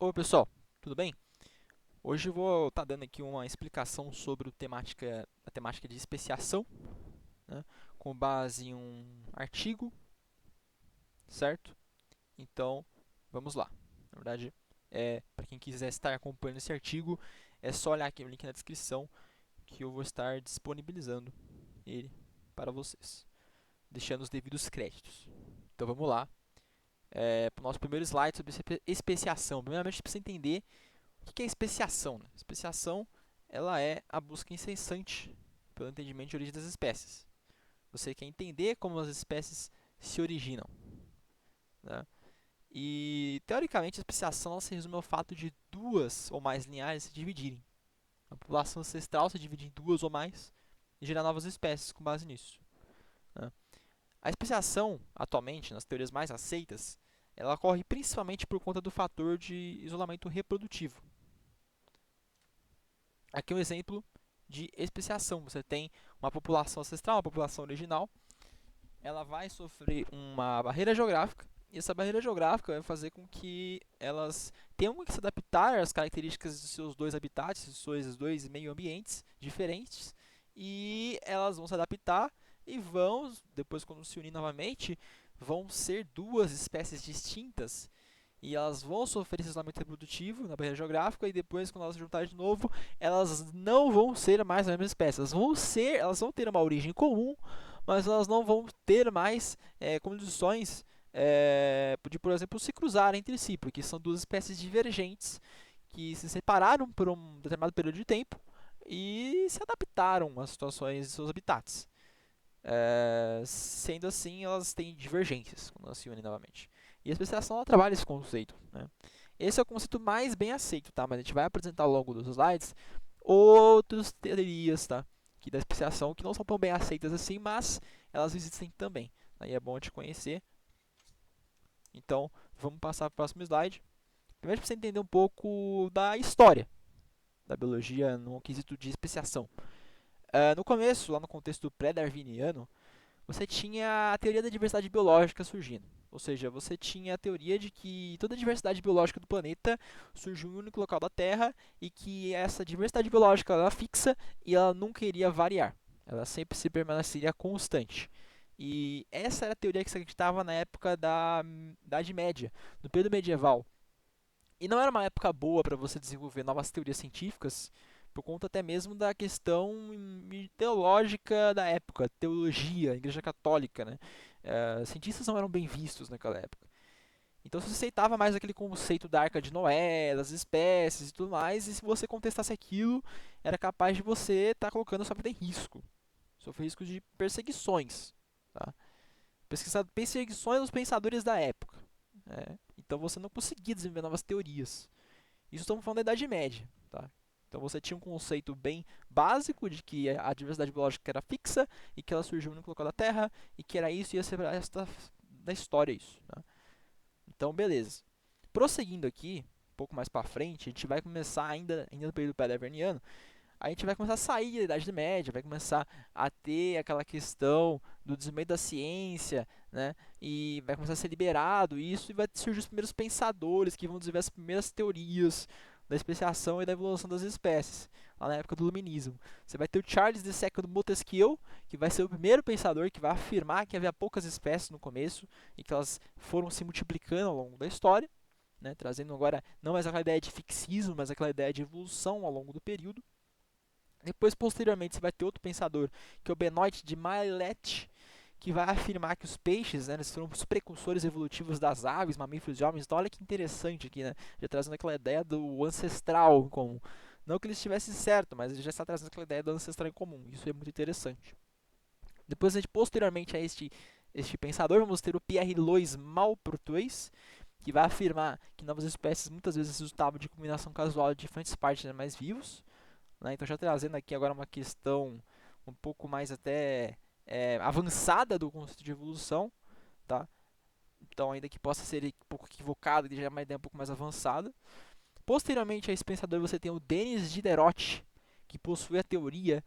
Oi pessoal, tudo bem? Hoje eu vou estar dando aqui uma explicação sobre a temática de especiação, né, com base em um artigo, certo? Então, vamos lá. Na verdade, para quem quiser estar acompanhando esse artigo, é só olhar aqui no link na descrição que eu vou estar disponibilizando ele para vocês, deixando os devidos créditos. Então vamos lá, para o nosso primeiro slide sobre especiação. Primeiramente, a gente precisa entender o que é especiação, né? Especiação, ela é a busca incessante pelo entendimento de origem das espécies. Você quer entender como as espécies se originam, né? E, teoricamente, a especiação ela se resume ao fato de duas ou mais linhagens se dividirem. A população ancestral se divide em duas ou mais e gerar novas espécies com base nisso, né? A especiação, atualmente, nas teorias mais aceitas, ela ocorre principalmente por conta do fator de isolamento reprodutivo. Aqui é um exemplo de especiação. Você tem uma população ancestral, uma população original, ela vai sofrer uma barreira geográfica, e essa barreira geográfica vai fazer com que elas tenham que se adaptar às características dos seus dois habitats, dos seus dois meio ambientes diferentes, e elas vão se adaptar e vão, depois quando se unir novamente, vão ser duas espécies distintas e elas vão sofrer esse isolamento reprodutivo na barreira geográfica e depois quando elas se juntarem de novo, elas não vão ser mais a mesma espécie. Elas vão ter uma origem comum, mas elas não vão ter mais condições de, por exemplo, se cruzar entre si, porque são duas espécies divergentes que se separaram por um determinado período de tempo e se adaptaram às situações de seus habitats. Sendo assim, elas têm divergências quando elas se unem novamente. E a especiação ela trabalha esse conceito, né? Esse é o conceito mais bem aceito, tá? Mas a gente vai apresentar ao longo dos slides outras teorias, tá? Que da especiação que não são tão bem aceitas assim, mas elas existem também. Aí é bom a gente conhecer. Então, vamos passar para o próximo slide. Primeiro, para você entender um pouco da história da biologia no quesito de especiação. No começo, lá no contexto pré-darwiniano, você tinha a teoria da diversidade biológica surgindo. Ou seja, você tinha a teoria de que toda a diversidade biológica do planeta surgiu em um único local da Terra e que essa diversidade biológica era fixa e ela nunca iria variar. Ela sempre se permaneceria constante. E essa era a teoria que se acreditava na época da Idade Média, no período medieval. E não era uma época boa para você desenvolver novas teorias científicas, por conta até mesmo da questão teológica da época, teologia, igreja católica, né? Cientistas não eram bem vistos naquela época. Então se aceitava mais aquele conceito da Arca de Noé, das espécies e tudo mais, e se você contestasse aquilo, era capaz de você estar colocando a sua vida em risco. Sofrer risco de perseguições. Tá? Perseguições aos pensadores da época. Então você não conseguia desenvolver novas teorias. Isso estamos falando da Idade Média. Tá? Então você tinha um conceito bem básico de que a diversidade biológica era fixa e que ela surgiu no único local da Terra e que era isso e ia ser esta da história isso. Tá? Então beleza. Prosseguindo aqui, um pouco mais para frente, a gente vai começar ainda no período pré-darwiniano, a gente vai começar a sair da Idade Média, vai começar a ter aquela questão do desenvolvimento da ciência, né? E vai começar a ser liberado isso e vai surgir os primeiros pensadores que vão desenvolver as primeiras teorias da especiação e da evolução das espécies, lá na época do Iluminismo. Você vai ter o Charles II Montesquieu, que vai ser o primeiro pensador que vai afirmar que havia poucas espécies no começo e que elas foram se multiplicando ao longo da história, né? Trazendo agora não mais aquela ideia de fixismo, mas aquela ideia de evolução ao longo do período. Depois, posteriormente, você vai ter outro pensador, que é o Benoit de Maillet, que vai afirmar que os peixes, né, eles foram os precursores evolutivos das aves, mamíferos e homens. Então, olha que interessante aqui, né? Já trazendo aquela ideia do ancestral em comum. Não que ele estivesse certo, mas ele já está trazendo aquela ideia do ancestral em comum. Isso é muito interessante. Depois, a gente, posteriormente a este pensador, vamos ter o Pierre-Louis Malpurtuis, que vai afirmar que novas espécies muitas vezes resultavam de combinação casual de diferentes partes de animais vivos. Né? Então, já trazendo aqui agora uma questão um pouco mais até avançada do conceito de evolução, tá? Então, ainda que possa ser um pouco equivocado, ele já é uma ideia um pouco mais avançada. Posteriormente a esse pensador, você tem o Denis Diderot, que possui a teoria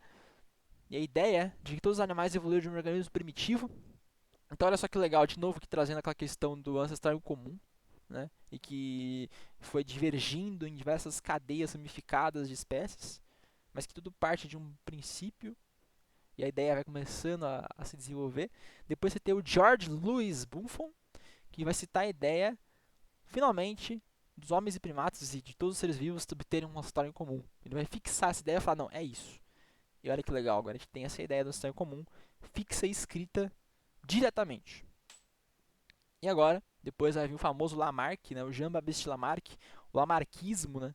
e a ideia de que todos os animais evoluíram de um organismo primitivo. Então, olha só que legal, de novo, que trazendo aquela questão do ancestral em comum. né, e que foi divergindo em diversas cadeias ramificadas de espécies, mas que tudo parte de um princípio e a ideia vai começando a se desenvolver. Depois você tem o George Louis Buffon, que vai citar a ideia, finalmente, dos homens e primatas e de todos os seres vivos terem uma história em comum. Ele vai fixar essa ideia e falar, não, é isso. E olha que legal, agora a gente tem essa ideia da história em comum fixa e escrita diretamente. E agora, depois vai vir o famoso Lamarck, né, o Jean-Baptiste Lamarck, o Lamarckismo, né,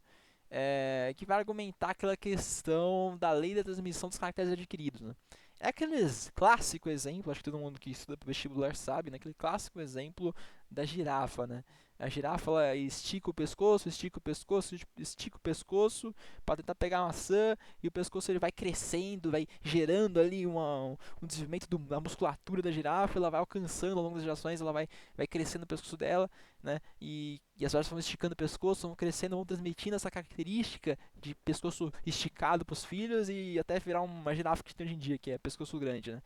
que vai argumentar aquela questão da lei da transmissão dos caracteres adquiridos. Né. É aquele clássico exemplo, acho que todo mundo que estuda para vestibular sabe, né, aquele clássico exemplo da girafa. Né. A girafa ela estica o pescoço, estica o pescoço, estica o pescoço para tentar pegar a maçã e o pescoço ele vai crescendo, vai gerando ali um desenvolvimento da musculatura da girafa, ela vai alcançando ao longo das gerações, ela vai crescendo o pescoço dela, né? E as várias vão esticando o pescoço, vão crescendo, vão transmitindo essa característica de pescoço esticado para os filhos e até virar uma girafa que tem hoje em dia, que é pescoço grande, né?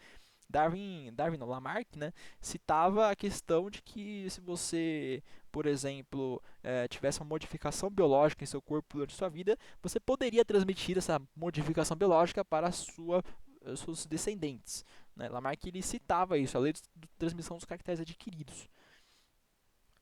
Darwin não, Lamarck, né, citava a questão de que se você, por exemplo, tivesse uma modificação biológica em seu corpo durante sua vida, você poderia transmitir essa modificação biológica para seus descendentes. Né? Lamarck ele citava isso, a lei de transmissão dos caracteres adquiridos.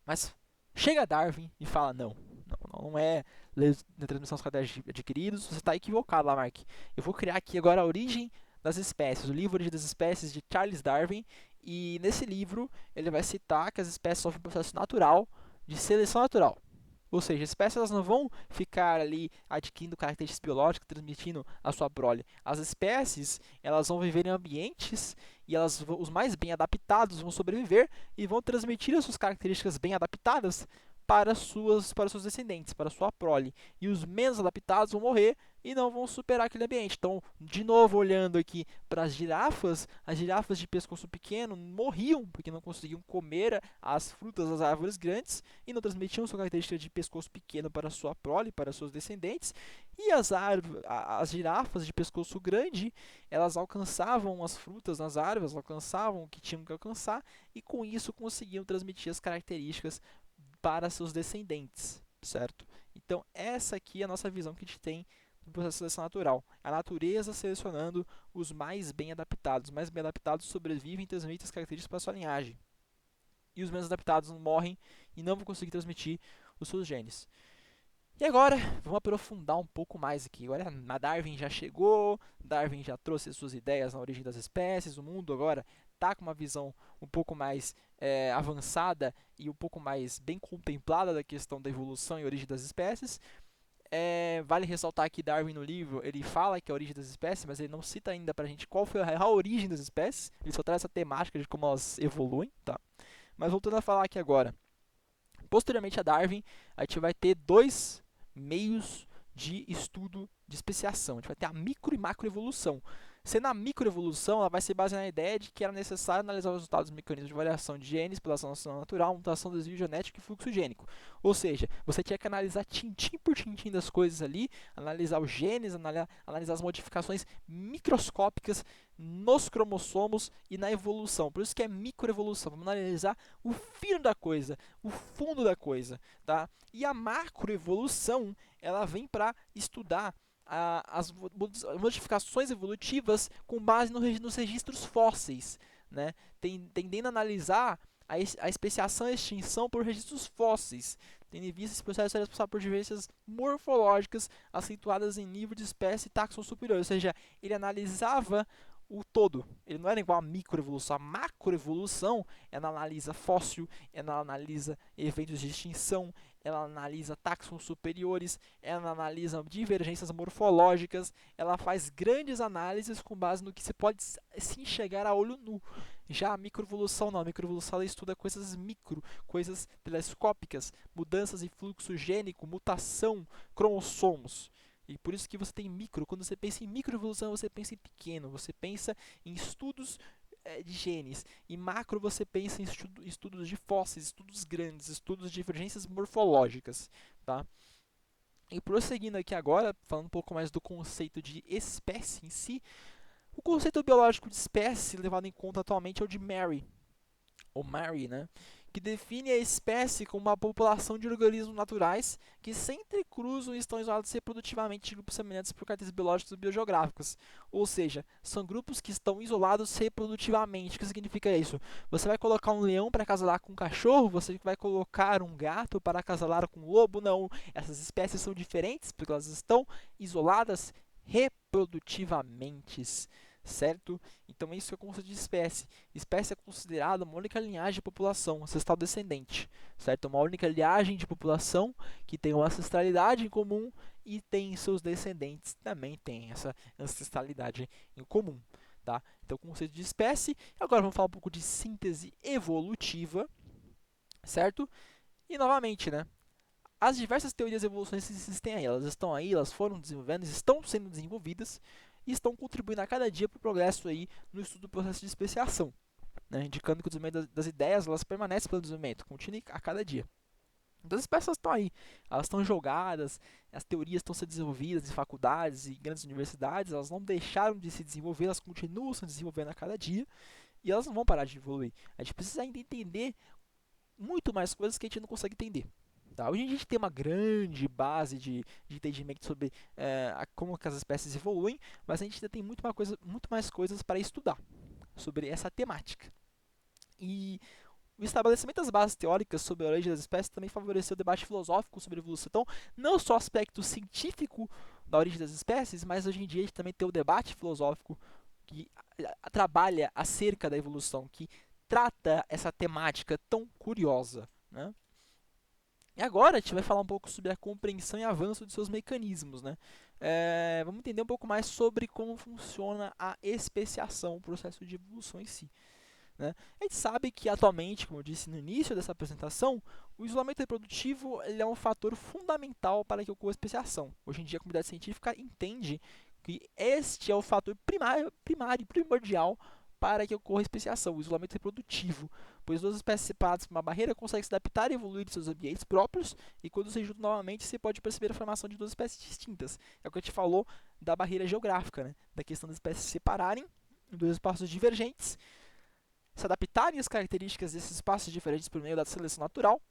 Mas chega Darwin e fala, não é lei de transmissão dos caracteres adquiridos, você está equivocado, Lamarck. Eu vou criar aqui agora a origem das espécies, o livro Origem das Espécies de Charles Darwin, e nesse livro ele vai citar que as espécies sofrem um processo natural de seleção natural. Ou seja, as espécies elas não vão ficar ali adquirindo características biológicas, transmitindo a sua prole. As espécies elas vão viver em ambientes e os mais bem adaptados vão sobreviver e vão transmitir as suas características bem adaptadas para seus descendentes, para a sua prole. E os menos adaptados vão morrer e não vão superar aquele ambiente. Então, de novo, olhando aqui para as girafas de pescoço pequeno morriam porque não conseguiam comer as frutas das árvores grandes e não transmitiam sua característica de pescoço pequeno para a sua prole, para seus descendentes. E as girafas de pescoço grande, elas alcançavam as frutas nas árvores, alcançavam o que tinham que alcançar e com isso conseguiam transmitir as características para seus descendentes, certo? Então, essa aqui é a nossa visão que a gente tem do processo de seleção natural. A natureza selecionando os mais bem adaptados. Os mais bem adaptados sobrevivem e transmitem as características para a sua linhagem. E os menos adaptados morrem e não vão conseguir transmitir os seus genes. E agora, vamos aprofundar um pouco mais aqui. Agora, a Darwin já chegou, Darwin já trouxe suas ideias na origem das espécies, o mundo agora está com uma visão um pouco mais avançada e um pouco mais bem contemplada da questão da evolução e origem das espécies. Vale ressaltar que Darwin no livro ele fala que é a origem das espécies, mas ele não cita ainda pra gente qual foi a real origem das espécies, ele só traz essa temática de como elas evoluem, tá? Mas voltando a falar aqui agora, posteriormente a Darwin, a gente vai ter dois meios de estudo de especiação. A gente vai ter a micro e macroevolução. Sendo a microevolução, ela vai se basear na ideia de que era necessário analisar os resultados dos mecanismos de variação de genes pela seleção natural, mutação, desvio genético e fluxo gênico. Ou seja, você tinha que analisar tintim por tintim das coisas ali, analisar os genes, analisar as modificações microscópicas nos cromossomos e na evolução. Por isso que é microevolução. Vamos analisar o fino da coisa, o fundo da coisa, tá? E a macroevolução, ela vem para estudar as modificações evolutivas com base nos registros fósseis, né? Tendendo a analisar a especiação e a extinção por registros fósseis, tendo em vista esse processo é responsável por diversas morfológicas acentuadas em nível de espécie e taxon superior, ou seja, ele analisava o todo. Ele não era igual a microevolução. A macroevolução, ela analisa fóssil, ela analisa eventos de extinção, ela analisa taxons superiores, ela analisa divergências morfológicas, ela faz grandes análises com base no que se pode se enxergar a olho nu. Já a microevolução não, a microevolução ela estuda coisas micro, coisas telescópicas, mudanças em fluxo gênico, mutação, cromossomos. E por isso que você tem micro. Quando você pensa em microevolução, você pensa em pequeno. Você pensa em estudos de genes. E macro, você pensa em estudos de fósseis, estudos grandes, estudos de divergências morfológicas. Tá? E prosseguindo aqui agora, falando um pouco mais do conceito de espécie em si, o conceito biológico de espécie levado em conta atualmente é o de Mary, ou Mary, né? que define a espécie como uma população de organismos naturais que se entrecruzam e estão isolados reprodutivamente de grupos semelhantes por características biológicas e biogeográficas. Ou seja, são grupos que estão isolados reprodutivamente. O que significa isso? Você vai colocar um leão para acasalar com um cachorro? Você vai colocar um gato para acasalar com um lobo? Não. Essas espécies são diferentes porque elas estão isoladas reprodutivamente, certo? Então isso é o conceito de espécie. Espécie é considerada uma única linhagem de população, ancestral descendente, certo? Uma única linhagem de população que tem uma ancestralidade em comum e tem seus descendentes também têm essa ancestralidade em comum, tá? Então o conceito de espécie. Agora vamos falar um pouco de síntese evolutiva, certo? E novamente, né? As diversas teorias evolucionistas existem aí, elas estão aí, elas foram desenvolvendo, estão sendo desenvolvidas e estão contribuindo a cada dia para o progresso aí no estudo do processo de especiação, né, indicando que o desenvolvimento das ideias elas permanecem pelo desenvolvimento, contínuo a cada dia. Então as espécies estão aí, elas estão jogadas, as teorias estão sendo desenvolvidas em faculdades e grandes universidades, elas não deixaram de se desenvolver, elas continuam se desenvolvendo a cada dia e elas não vão parar de evoluir. A gente precisa ainda entender muito mais coisas que a gente não consegue entender. Tá? Hoje a gente tem uma grande base de entendimento sobre como que as espécies evoluem, mas a gente ainda tem muito mais coisas para estudar sobre essa temática. E o estabelecimento das bases teóricas sobre a origem das espécies também favoreceu o debate filosófico sobre a evolução. Então, não só o aspecto científico da origem das espécies, mas hoje em dia a gente também tem o debate filosófico que trabalha acerca da evolução, que trata essa temática tão curiosa, né? E agora a gente vai falar um pouco sobre a compreensão e avanço de seus mecanismos, né? Vamos entender um pouco mais sobre como funciona a especiação, o processo de evolução em si, né? A gente sabe que atualmente, como eu disse no início dessa apresentação, o isolamento reprodutivo ele é um fator fundamental para que ocorra a especiação. Hoje em dia a comunidade científica entende que este é o fator primordial para que ocorra a especiação, o isolamento reprodutivo, pois duas espécies separadas por uma barreira conseguem se adaptar e evoluir em seus ambientes próprios, e quando se juntam novamente, você pode perceber a formação de duas espécies distintas. É o que a gente falou da barreira geográfica, né? Da questão das espécies se separarem em dois espaços divergentes, se adaptarem às características desses espaços diferentes por meio da seleção natural,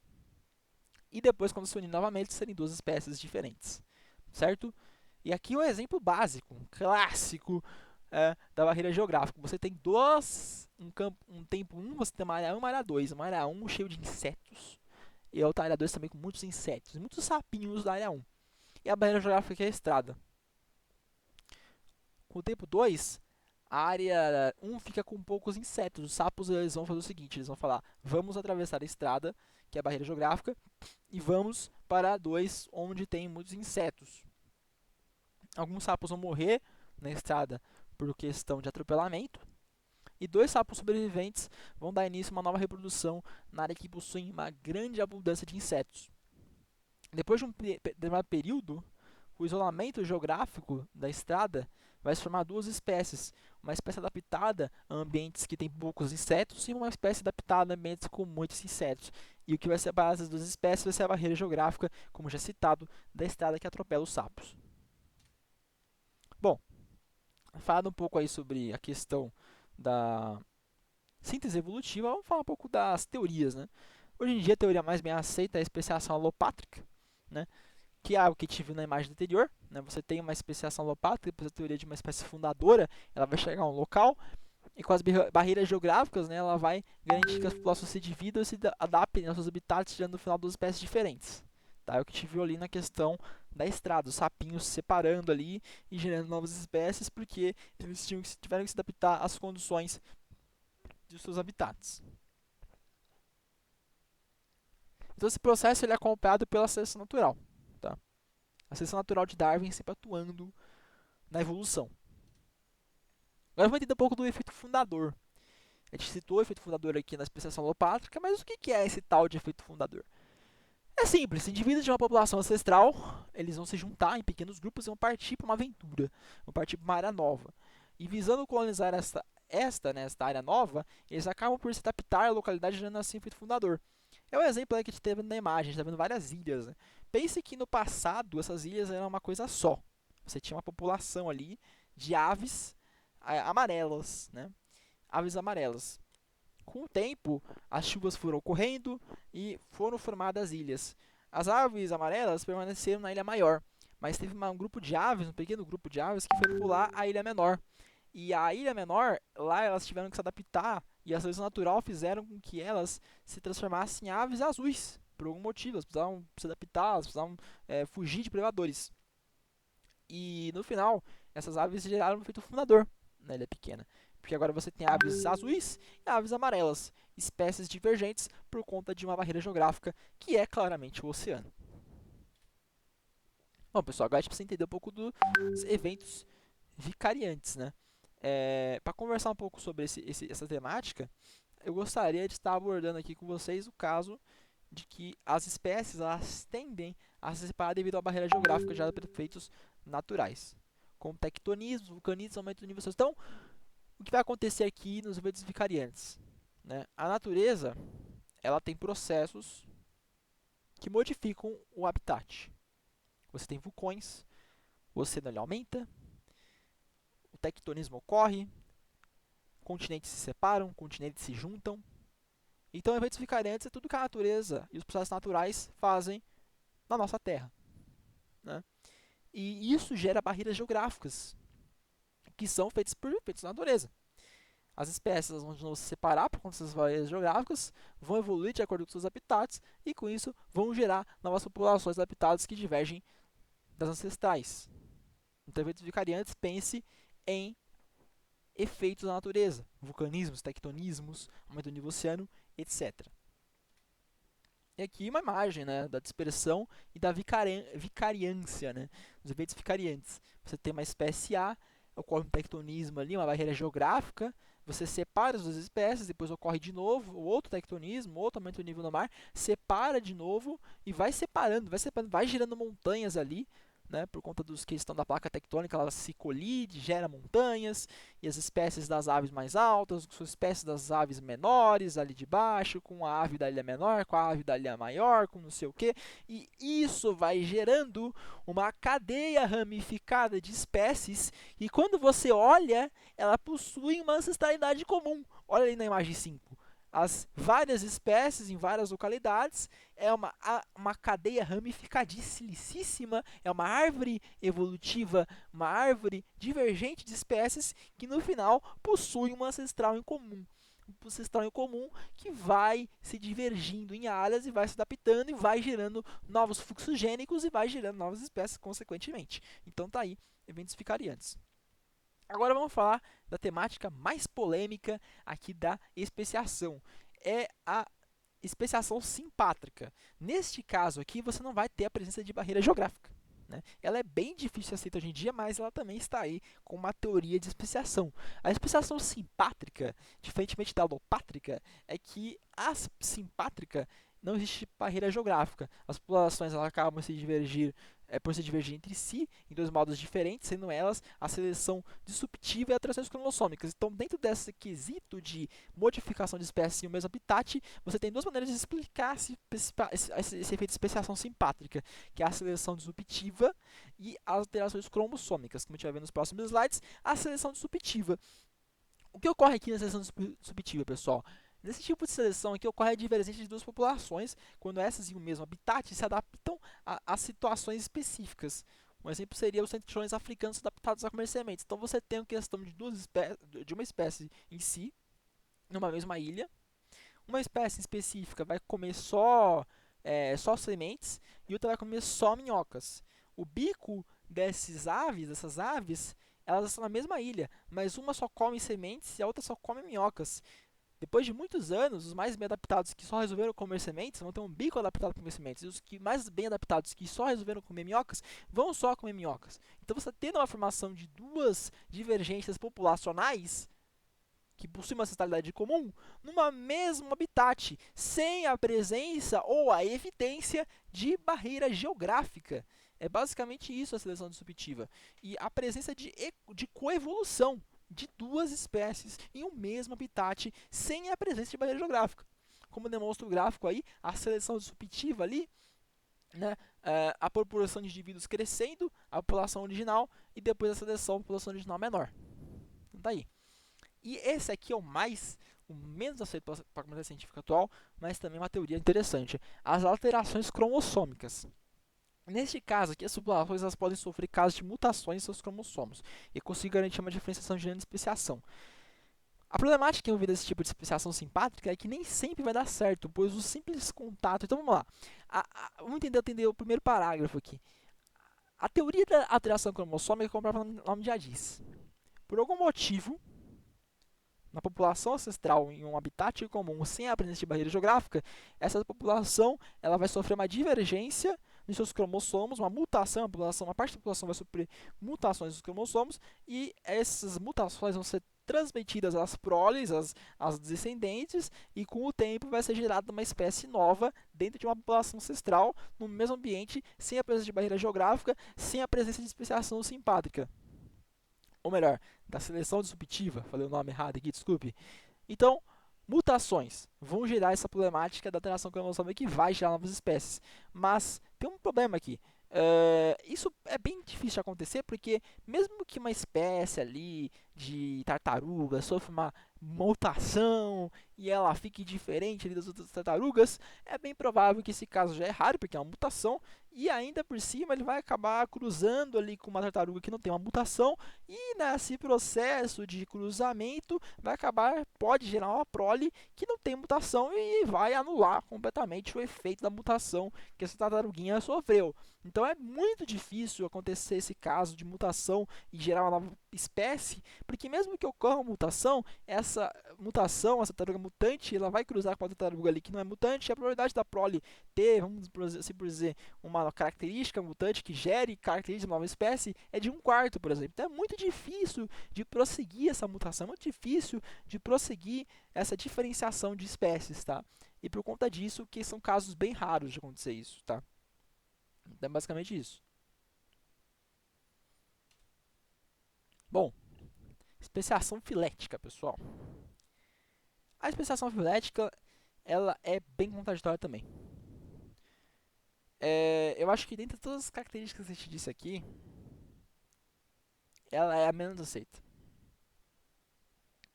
e depois, quando se unirem novamente, serem duas espécies diferentes, certo? E aqui um exemplo básico, um clássico da barreira geográfica. Você tem um tempo 1, você tem uma área 1 e uma área 2. Uma área 1 cheio de insetos, e a outra área 2 também com muitos insetos, muitos sapinhos da área 1. E a barreira geográfica é a estrada. Com o tempo 2, a área 1 fica com poucos insetos. Os sapos eles vão fazer o seguinte, eles vão falar, vamos atravessar a estrada, que é a barreira geográfica, e vamos para a 2, onde tem muitos insetos. Alguns sapos vão morrer na estrada por questão de atropelamento, e 2 sapos sobreviventes vão dar início a uma nova reprodução na área que possui uma grande abundância de insetos. Depois de um determinado período, o isolamento geográfico da estrada vai se formar duas espécies. Uma espécie adaptada a ambientes que têm poucos insetos e uma espécie adaptada a ambientes com muitos insetos. E o que vai separar essas duas espécies vai ser a barreira geográfica, como já citado, da estrada que atropela os sapos. Bom, falando um pouco aí sobre a questão da síntese evolutiva, vamos falar um pouco das teorias, né? Hoje em dia a teoria mais bem aceita é a especiação alopátrica, né? Que é algo que a gente viu na imagem anterior, né? Você tem uma especiação alopátrica, depois a teoria de uma espécie fundadora, ela vai chegar a um local e com as barreiras geográficas, né, ela vai garantir que as populações se dividam e se adaptem aos seus habitats, gerando no final duas espécies diferentes. Tá? É o que a gente viu ali na questão da estrada, os sapinhos se separando ali e gerando novas espécies, porque eles tiveram que se adaptar às condições de seus habitats. Então esse processo ele é acompanhado pela seleção natural. Tá? A seleção natural de Darwin sempre atuando na evolução. Agora vamos entender um pouco do efeito fundador. A gente citou o efeito fundador aqui na especiação alopátrica, mas o que é esse tal de efeito fundador? É simples, indivíduos de uma população ancestral, eles vão se juntar em pequenos grupos e vão partir para uma aventura, vão partir para uma área nova. E visando colonizar esta área nova, eles acabam por se adaptar à localidade, gerando assim o efeito fundador. É um exemplo aí que a gente teve na imagem, a gente está vendo várias ilhas. Né? Pense que no passado essas ilhas eram uma coisa só. Você tinha uma população ali de aves amarelas, né? Aves amarelas. Com o tempo, as chuvas foram ocorrendo e foram formadas ilhas. As aves amarelas permaneceram na ilha maior, mas teve um grupo de aves, um pequeno grupo de aves, que foi pular a ilha menor. E a ilha menor, lá elas tiveram que se adaptar e a seleção natural fizeram com que elas se transformassem em aves azuis. Por algum motivo, elas precisavam se adaptar, elas precisavam fugir de predadores. E no final, essas aves geraram um efeito fundador na ilha pequena. Porque agora você tem aves azuis e aves amarelas, espécies divergentes por conta de uma barreira geográfica que é claramente o oceano. Bom, pessoal, agora a gente precisa entender um pouco dos eventos vicariantes, né? Para conversar um pouco sobre essa temática, eu gostaria de estar abordando aqui com vocês o caso de que as espécies elas tendem a se separar devido à barreira geográfica gerada por efeitos naturais, como tectonismo, vulcanismo, aumento do nível oceano. Então, o que vai acontecer aqui nos eventos vicariantes? Né? A natureza ela tem processos que modificam o habitat. Você tem vulcões, o oceano ele aumenta, o tectonismo ocorre, continentes se separam, continentes se juntam. Então, eventos vicariantes é tudo que a natureza e os processos naturais fazem na nossa Terra. Né? E isso gera barreiras geográficas, que são feitas por efeitos da natureza. As espécies vão se separar por conta dessas barreiras geográficas, vão evoluir de acordo com seus habitats, e com isso vão gerar novas populações de habitats que divergem das ancestrais. Então, eventos vicariantes, pense em efeitos da natureza, vulcanismos, tectonismos, aumento do nível oceano, etc. E aqui uma imagem, né, da dispersão e da vicariância, né, os eventos vicariantes. Você tem uma espécie A, ocorre um tectonismo ali, uma barreira geográfica, você separa as duas espécies, depois ocorre de novo outro tectonismo, outro aumento do nível do mar, separa de novo e vai separando, vai girando montanhas ali, né, por conta dos questão da placa tectônica, ela se colide, gera montanhas, e as espécies das aves mais altas, com as espécies das aves menores ali de baixo, com a ave da ilha menor, com a ave da ilha maior, com não sei o que, e isso vai gerando uma cadeia ramificada de espécies, e quando você olha, ela possui uma ancestralidade comum. Olha ali na imagem 5. As várias espécies em várias localidades, é uma cadeia ramificadíssima, é uma árvore evolutiva, uma árvore divergente de espécies que no final possui uma ancestral em comum. Um ancestral em comum que vai se divergindo em áreas e vai se adaptando e vai gerando novos fluxos gênicos e vai gerando novas espécies consequentemente. Então tá aí, eventos vicariantes. Agora vamos falar da temática mais polêmica aqui da especiação. É a especiação simpátrica. Neste caso aqui, você não vai ter a presença de barreira geográfica. Né? Ela é bem difícil de aceitar hoje em dia, mas ela também está aí com uma teoria de especiação. A especiação simpátrica, diferentemente da alopátrica, é que a simpátrica não existe barreira geográfica. As populações elas acabam por se divergir entre si em dois modos diferentes, sendo elas a seleção disruptiva e alterações cromossômicas. Então, dentro desse quesito de modificação de espécies em um mesmo habitat, você tem duas maneiras de explicar esse efeito de especiação simpátrica, que é a seleção disruptiva e as alterações cromossômicas. Como a gente vai ver nos próximos slides, a seleção disruptiva. O que ocorre aqui na seleção disruptiva, pessoal? Nesse tipo de seleção aqui ocorre a divergência de duas populações, quando essas em um mesmo habitat se adaptam a situações específicas. Um exemplo seria os centuriões africanos adaptados a comer sementes. Então você tem a questão de uma espécie em si, numa mesma ilha. Uma espécie específica vai comer só sementes e outra vai comer só minhocas. O bico dessas aves, elas estão na mesma ilha, mas uma só come sementes e a outra só come minhocas. Depois de muitos anos, os mais bem adaptados que só resolveram comer sementes vão ter um bico adaptado para comer sementes. E os que mais bem adaptados que só resolveram comer minhocas vão só comer minhocas. Então você tendo uma formação de duas divergências populacionais que possuem uma ancestralidade comum numa mesmo habitat, sem a presença ou a evidência de barreira geográfica. É basicamente isso a seleção disruptiva. E a presença de coevolução de duas espécies em um mesmo habitat sem a presença de barreira geográfica. Como demonstra o gráfico aí, a seleção disruptiva ali, né, a proporção de indivíduos crescendo, a população original, e depois a seleção, a população original menor. Então tá aí. E esse aqui é o mais o menos aceito para a comunidade científica atual, mas também uma teoria interessante. As alterações cromossômicas. Neste caso aqui, as populações elas podem sofrer casos de mutações em seus cromossomos e conseguir garantir uma diferenciação de gênero e especiação. A problemática envolvida nesse tipo de especiação simpátrica é que nem sempre vai dar certo, pois o simples contato... Então vamos lá, vamos entender o primeiro parágrafo aqui. A teoria da alteração cromossômica, como o próprio nome já diz, por algum motivo, na população ancestral em um habitat comum sem a presença de barreira geográfica, essa população ela vai sofrer uma divergência nos seus cromossomos, uma mutação, uma parte da população vai sofrer mutações dos cromossomos e essas mutações vão ser transmitidas às proles, às descendentes, e com o tempo vai ser gerada uma espécie nova dentro de uma população ancestral, no mesmo ambiente, sem a presença de barreira geográfica, sem a presença de especiação simpátrica. Ou melhor, da seleção disruptiva, falei o nome errado aqui, desculpe. Então, mutações vão gerar essa problemática da alteração cromossômica que vai gerar novas espécies. Mas tem um problema aqui. Isso é bem difícil de acontecer porque mesmo que uma espécie ali de tartaruga sofra uma mutação e ela fique diferente ali das outras tartarugas, é bem provável que esse caso já é raro porque é uma mutação e ainda por cima ele vai acabar cruzando ali com uma tartaruga que não tem uma mutação e nesse processo de cruzamento pode gerar uma prole que não tem mutação e vai anular completamente o efeito da mutação que essa tartaruguinha sofreu. Então é muito difícil acontecer esse caso de mutação e gerar uma nova espécie, porque mesmo que ocorra uma mutação, essa tartaruga mutante, ela vai cruzar com a tartaruga ali que não é mutante, e a probabilidade da prole ter, vamos assim por dizer, uma característica mutante que gere características de uma nova espécie é de 1/4, por exemplo. Então é muito difícil de prosseguir essa mutação, é muito difícil de prosseguir essa diferenciação de espécies, tá? E por conta disso, que são casos bem raros de acontecer isso, tá? Então é basicamente isso. Bom, especiação filética, pessoal. A especiação filética, ela é bem contraditória também. Eu acho que dentre todas as características que a gente disse aqui, ela é a menos aceita.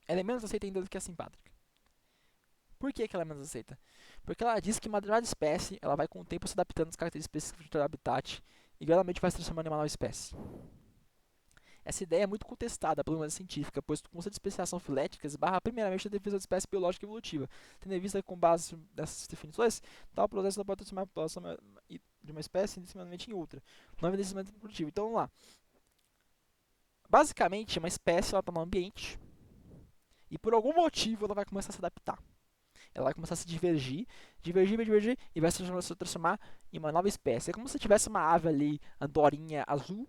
Ela é menos aceita ainda do que a simpátrica. Por que ela é menos aceita? Porque ela diz que uma determinada espécie ela vai com o tempo se adaptando às características específicas do habitat e gradualmente vai se transformando em uma nova espécie. Essa ideia é muito contestada pela comunidade científica, pois o conceito de especiação filética esbarra primeiramente na defesa da espécie biológica e evolutiva, tendo em vista que, com base nessas definições, tal processo não pode transformar a população de uma espécie indiscriminadamente em outra, não é envelhecimento evolutivo. Então vamos lá. Basicamente, uma espécie está no ambiente e por algum motivo ela vai começar a se adaptar. Ela vai começar a se divergir e vai se transformar em uma nova espécie. É como se tivesse uma ave ali, andorinha azul,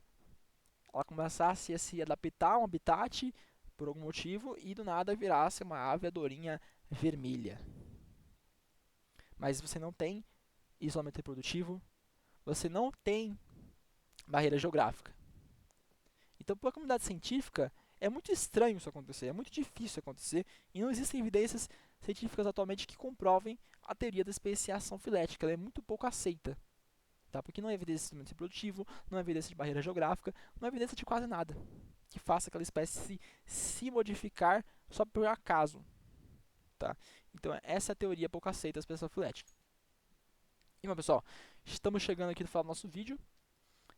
ela começasse a se adaptar a um habitat por algum motivo e do nada virasse uma ave andorinha vermelha. Mas você não tem isolamento reprodutivo, você não tem barreira geográfica. Então, para a comunidade científica, é muito estranho isso acontecer, é muito difícil acontecer e não existem evidências científicas atualmente que comprovem a teoria da especiação filética. Ela é muito pouco aceita, tá? Porque não há evidência de instrumento reprodutivo, não há evidência de barreira geográfica, não há evidência de quase nada que faça aquela espécie se modificar só por acaso, tá? Então essa é a teoria pouco aceita da especiação filética. E bom, pessoal, estamos chegando aqui no final do nosso vídeo.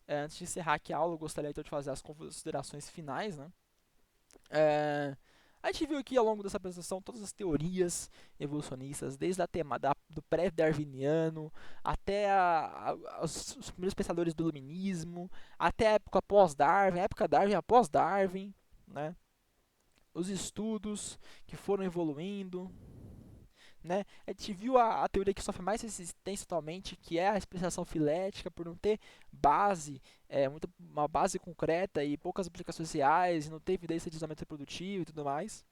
Antes de encerrar aqui a aula, eu gostaria então de fazer as considerações finais, né? A gente viu aqui ao longo dessa apresentação todas as teorias evolucionistas, desde do pré-darwiniano até os primeiros pensadores do iluminismo, até a época pós-Darwin, a época Darwin após Darwin, né? Os estudos que foram evoluindo, né? A gente viu a teoria que sofre mais resistência atualmente, que é a especiação filética, por não ter base, uma base concreta e poucas aplicações reais, e não ter evidência de isolamento reprodutivo e tudo mais.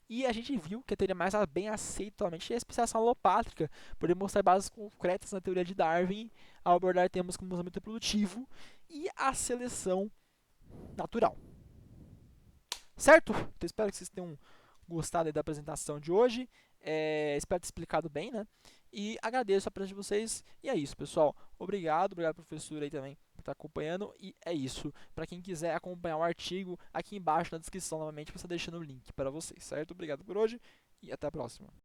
E a gente viu que a teoria mais bem aceita atualmente é a especiação alopátrica, por demonstrar bases concretas na teoria de Darwin ao abordar temas como o isolamento reprodutivo e a seleção natural. Certo? Então espero que vocês tenham gostado da apresentação de hoje. Espero ter explicado bem, né? E agradeço a presença de vocês. E é isso, pessoal. Obrigado professor aí também por estar acompanhando. E é isso. Para quem quiser acompanhar o artigo, aqui embaixo na descrição novamente você deixando o link para vocês, certo? Obrigado por hoje e até a próxima.